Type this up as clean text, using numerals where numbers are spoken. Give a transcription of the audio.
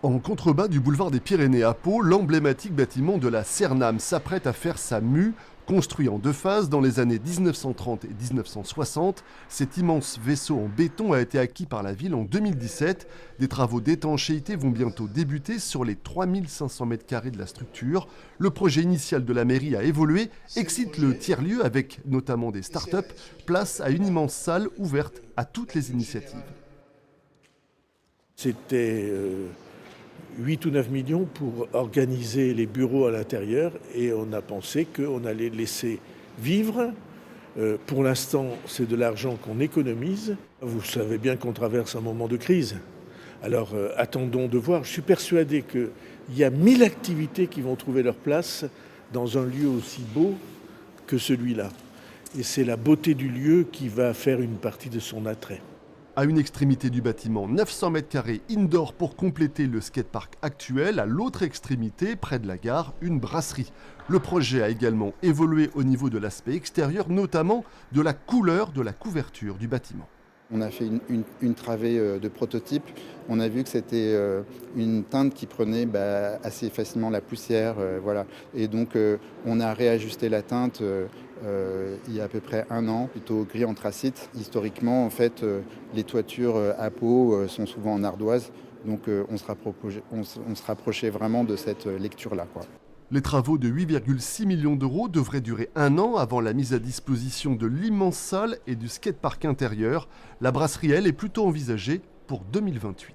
En contrebas du boulevard des Pyrénées à Pau, l'emblématique bâtiment de la Cernam s'apprête à faire sa mue. Construit en deux phases dans les années 1930 et 1960, cet immense vaisseau en béton a été acquis par la ville en 2017. Des travaux d'étanchéité vont bientôt débuter sur les 3500 m² de la structure. Le projet initial de la mairie a évolué, excite le tiers-lieu avec notamment des start-up, place à une immense salle ouverte à toutes les initiatives. C'était 8 ou 9 millions pour organiser les bureaux à l'intérieur et on a pensé qu'on allait laisser vivre. Pour l'instant, c'est de l'argent qu'on économise. Vous savez bien qu'on traverse un moment de crise. Alors attendons de voir. Je suis persuadé qu'il y a 1000 activités qui vont trouver leur place dans un lieu aussi beau que celui-là. Et c'est la beauté du lieu qui va faire une partie de son attrait. À une extrémité du bâtiment, 900 m² indoor pour compléter le skatepark actuel. À l'autre extrémité, près de la gare, une brasserie. Le projet a également évolué au niveau de l'aspect extérieur, notamment de la couleur de la couverture du bâtiment. On a fait une travée de prototype. On a vu que c'était une teinte qui prenait assez facilement la poussière. Voilà. Et donc on a réajusté la teinte il y a à peu près 1 an, plutôt gris anthracite. Historiquement, en fait, les toitures à Pau sont souvent en ardoise. Donc on se rapprochait vraiment de cette lecture-là, quoi. Les travaux de 8,6 millions d'euros devraient durer 1 an avant la mise à disposition de l'immense salle et du skatepark intérieur. La brasserie, elle, est plutôt envisagée pour 2028.